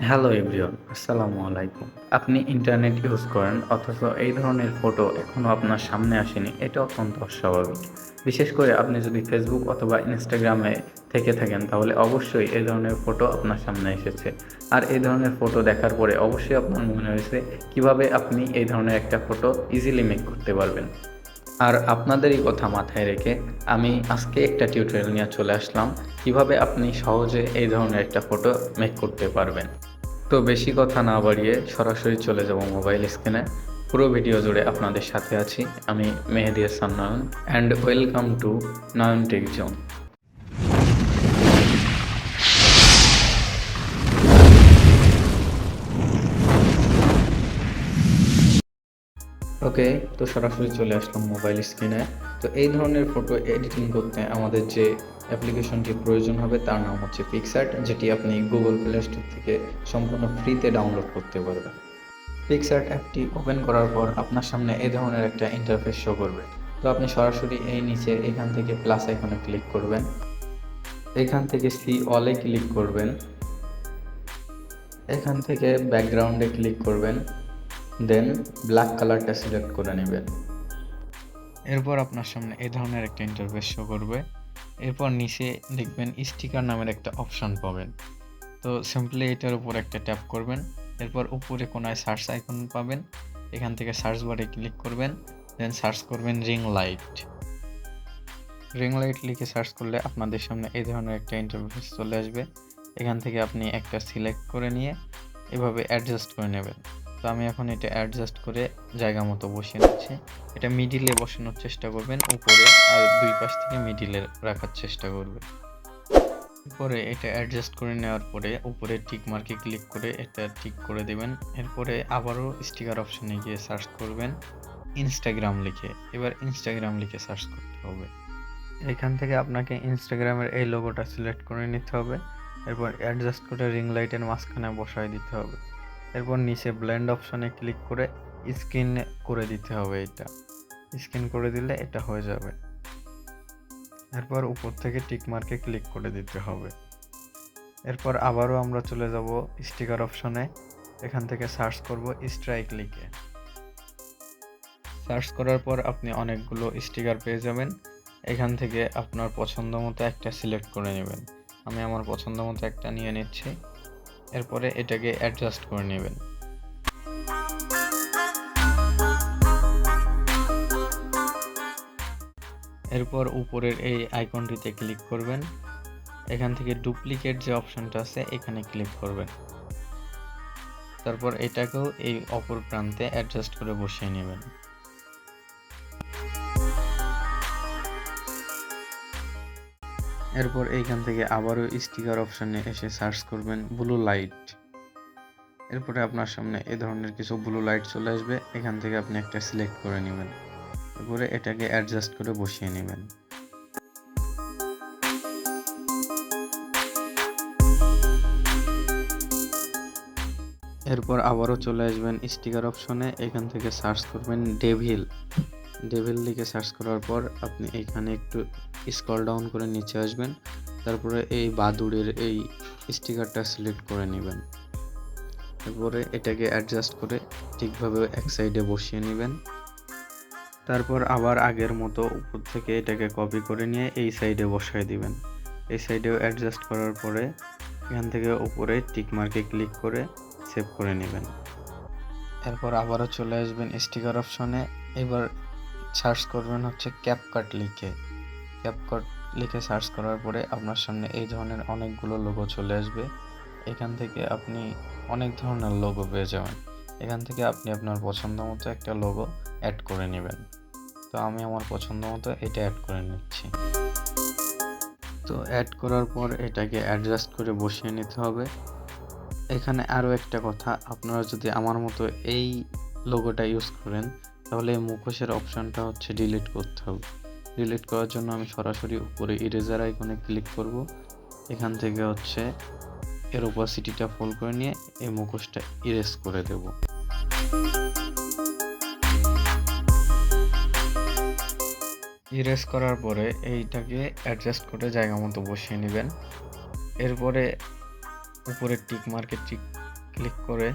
Hello everyone, আসসালামু আলাইকুম। আপনি ইন্টারনেট ইউজ করেন অথচ এই ধরনের ফটো এখনও আপনার সামনে আসেনি, এটা অত্যন্ত অস্বাভাবিক। বিশেষ করে আপনি যদি ফেসবুক অথবা ইনস্টাগ্রামে থেকে থাকেন তাহলে অবশ্যই এই ধরনের ফটো আপনার সামনে এসেছে। আর এই ধরনের ফটো দেখার পরে অবশ্যই আপনার মনে হয়েছে কিভাবে আপনি এই ধরনের একটা ফটো ইজিলি মেক করতে পারবেন। আর আপনাদেরই কথা মাথায় রেখে আমি আজকে একটা টিউটোরিয়াল নিয়ে চলে আসলাম কিভাবে আপনি সহজে এই ধরনের একটা ফটো মেক করতে পারবেন। তো বেশি কথা না বাড়িয়ে সরাসরি চলে যাব মোবাইল স্ক্রিনে। পুরো ভিডিও জুড়ে আপনাদের সাথে আছি আমি Mehedi Hasan Nayan, and welcome to Nayan tech zone. Okay, তো সরাসরি চলে আসলাম মোবাইল স্ক্রিনে। তো এই ধরনের ফটো এডিটিং করতে আমাদের যে অ্যাপ্লিকেশনটি প্রয়োজন হবে তার নাম হচ্ছে পিক্সার্ট, যেটি আপনি গুগল প্লে স্টোর থেকে সম্পূর্ণ ফ্রিতে ডাউনলোড করতে পারবেন। পিক্সার্ট অ্যাপটি ওপেন করার পর আপনার সামনে এই ধরনের একটা ইন্টারফেস শো করবে। তো আপনি সরাসরি এই নিচে এখান থেকে প্লাস আইকনে ক্লিক করবেন, এখান থেকে সি অলে ক্লিক করবেন, এখান থেকে ব্যাকগ্রাউন্ডে ক্লিক করবেন, দেন ব্ল্যাক কালারটা সিলেক্ট করে নেবেন। এরপর আপনার সামনে এই ধরনের একটা ইন্টারফেস শো করবে। এরপর নিচে দেখবেন স্টিকার নামের একটা অপশান পাবেন। তো সিম্পলি এটার উপর একটা ট্যাপ করবেন। এরপর উপরে কোনায় সার্চ আইকন পাবেন, এখান থেকে সার্চ বারে ক্লিক করবেন, দেন সার্চ করবেন রিং লাইট। রিং লাইট লিখে সার্চ করলে আপনাদের সামনে এই ধরনের একটা ইন্টারফেস চলে আসবে। এখান থেকে আপনি একটা সিলেক্ট করে নিয়ে এভাবে অ্যাডজাস্ট করে নেবেন। তো আমি এখন এটা অ্যাডজাস্ট করে জায়গা মতো বসিয়ে নিচ্ছি। এটা মিডিলে বসানোর চেষ্টা করবেন, উপরে আর দুই পাশ থেকে মিডিলে রাখার চেষ্টা করবেন। এরপরে এটা অ্যাডজাস্ট করে নেওয়ার পরে উপরে টিক মার্কে ক্লিক করে এটা টিক করে দেবেন। এরপরে আবারও স্টিকার অপশনে গিয়ে সার্চ করবেন ইনস্টাগ্রাম লিখে। এবার ইনস্টাগ্রাম লিখে সার্চ করতে হবে। এখান থেকে আপনাকে ইনস্টাগ্রামের এই লোগোটা সিলেক্ট করে নিতে হবে। এরপর অ্যাডজাস্ট করে রিং লাইটের মাঝখানে বসায় দিতে হবে। এরপর নিচে ব্লেন্ড অপশনে ক্লিক করে স্ক্রিন করে দিতে হবে। এটা স্ক্রিন করে দিলে এটা হয়ে যাবে। এরপর উপর থেকে টিক মার্কে ক্লিক করে দিতে হবে। এরপর আবারও আমরা চলে যাব স্টিকার অপশনে, এখান থেকে সার্চ করব স্ট্রাইক লিখে। সার্চ করার পর আপনি অনেকগুলো স্টিকার পেয়ে যাবেন। এখান থেকে আপনার পছন্দ মতো একটা সিলেক্ট করে নেবেন। আমি আমার পছন্দ মতো একটা নিয়ে নিচ্ছি। এরপরে এটাকে অ্যাডজাস্ট করে নেবেন। এরপর উপরের এই আইকনটিতে ক্লিক করবেন, এখান থেকে ডুপ্লিকেট যে অপশনটা আছে এখানে ক্লিক করবেন। তারপর এটাকেও এই অপর প্রান্তে অ্যাডজাস্ট করে বসিয়ে নেবেন। এরপর এইখান থেকে আবারও স্টিকার অপশনে এসে সার্চ করবেন ব্লু লাইট। এরপরে আপনার সামনে এই ধরনের কিছু ব্লু লাইট চলে আসবে, এখান থেকে আপনি একটা সিলেক্ট করে নেবেন। এরপরে এটাকে অ্যাডজাস্ট করে বসিয়ে নেবেন। এরপর আবারও চলে আসবেন স্টিকার অপশনে, এখান থেকে সার্চ করবেন ডেভিল। ডেভিল লিখে সার্চ করার পর আপনি এখানে একটু স্ক্রল ডাউন করে নিচে আসবেন। তারপরে এই বাদুড়ের এই স্টিকারটা সিলেক্ট করে নেবেন। এরপরে এটাকে অ্যাডজাস্ট করে ঠিকভাবে এক সাইডে বসিয়ে নেবেন। তারপর আবার আগের মতো উপর থেকে এটাকে কপি করে নিয়ে এই সাইডে বসায় দিবেন। এই সাইডেও অ্যাডজাস্ট করার পরে এখান থেকে উপরে টিক মার্কে ক্লিক করে সেভ করে নেবেন। এরপর আবারও চলে আসবেন স্টিকার অপশনে, এবার সার্চ করবেন হচ্ছে ক্যাপকাট লিখে। ক্যাপকাট লিখে সার্চ করার পরে আপনার সামনে এই ধরনের অনেকগুলো লোগো চলে আসবে। এখান থেকে আপনি অনেক ধরনের লোগো পেয়ে যাবেন। এখান থেকে আপনি আপনার পছন্দ মতো একটা লোগো অ্যাড করে নেবেন। তো আমি আমার পছন্দ মতো এটা অ্যাড করে নিচ্ছি। তো অ্যাড করার পর এটাকে অ্যাডজাস্ট করে বসিয়ে নিতে হবে। এখানে আরও একটা কথা, আপনারা যদি আমার মতো এই লোগোটা ইউজ করেন তাহলে এই মুখোশের অপশানটা হচ্ছে ডিলিট করতে হবে। ডিলিট করার জন্য আমি সরাসরি উপরে ইরেজার আইকনে ক্লিক করব। এখান থেকে হচ্ছে এর ওপাসিটিটা ফুল করে নিয়ে এই মুখোশটা ইরেজ করে দেব। ইরেজ করার পরে এইটাকে অ্যাডজাস্ট করে জায়গা মতো বসিয়ে নেবেন। এরপরে উপরে টিক মার্কে ক্লিক করে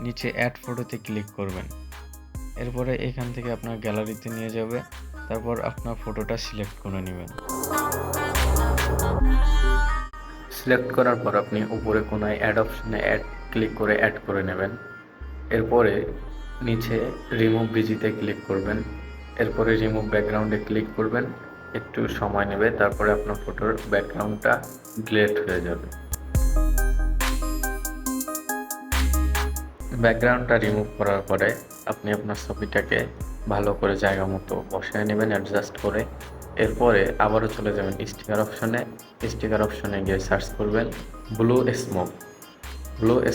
নিচে অ্যাড ফটোতে ক্লিক করবেন। এরপরে এখান থেকে আপনার গ্যালারিতে নিয়ে যাবে, তারপর আপনার ফটোটা সিলেক্ট করে নেবেন। সিলেক্ট করার পর আপনি উপরে কোনায় অ্যাড অপশনে ক্লিক করে অ্যাড করে নেবেন। এরপরে নিচে রিমুভ ভিজিতে ক্লিক করবেন। এরপরে রিমুভ ব্যাকগ্রাউন্ডে ক্লিক করবেন, একটু সময় নেবে, তারপরে আপনার ফটোর ব্যাকগ্রাউন্ডটা ডিলিট হয়ে যাবে। ব্যাকগ্রাউন্ডটা রিমুভ করার পরে আপনি আপনার ছবিটাকে ভালো করে জায়গা মতো বসায় নেবেন অ্যাডজাস্ট করে। এরপরে আবারও চলে যাবেন স্টিকার অপশনে গিয়ে সার্চ করবেন ব্লু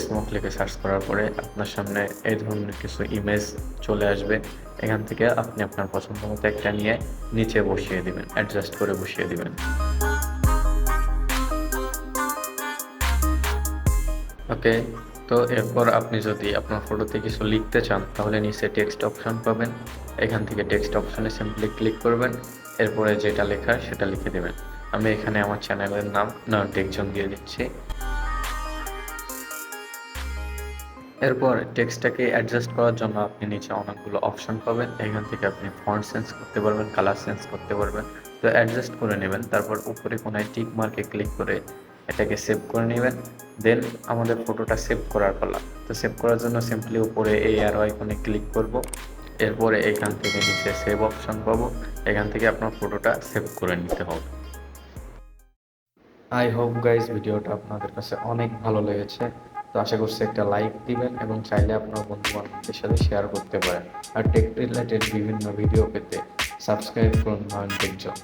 স্মোক লিখে সার্চ করার পরে আপনার সামনে এই ধরনের কিছু ইমেজ চলে আসবে। এখান থেকে আপনি আপনার পছন্দ মতো একটা নিয়ে নিচে বসিয়ে দিবেন, অ্যাডজাস্ট করে বসিয়ে দিবেন। ওকে, তো এরপর আপনি যদি আপনার ফটোতে কিছু লিখতে চান তাহলে নিচে টেক্সট অপশন পাবেন। এখান থেকে টেক্সট অপশনে সিম্পলি ক্লিক করবেন, এরপরে যেটা লেখা সেটা লিখে দেবেন। আমি এখানে আমার চ্যানেলের নাম নয়ন টেকজন দিয়ে দিচ্ছি। এরপর টেক্সটটাকে অ্যাডজাস্ট করার জন্য আপনি নিচে অনেকগুলো অপশন পাবেন। এখান থেকে আপনি ফন্ট চেঞ্জ করতে পারবেন, কালার চেঞ্জ করতে পারবেন। তো অ্যাডজাস্ট করে নেবেন, তারপর উপরে কোনায় টিক মার্কে ক্লিক করে এটাকে সেভ করে নেবেন। দেন আমাদের ফটোটা সেভ করার পালা। তো সেভ করার জন্য সিম্পলি উপরে এই অ্যারো আইকনে ক্লিক করব। এরপরে এখান থেকে নিচে সেভ অপশন পাবো, এখান থেকে আপনার ফটোটা সেভ করে নিতে হবে। আই হোপ গাইজ ভিডিওটা আপনাদের কাছে অনেক ভালো লেগেছে। তো আশা করছি একটা লাইক দিবেন এবং চাইলে আপনার বন্ধু বান্ধবদের সাথে শেয়ার করতে পারেন। আর টেক রিলেটেড বিভিন্ন ভিডিও পেতে সাবস্ক্রাইব করুন নয়ন টেকজন।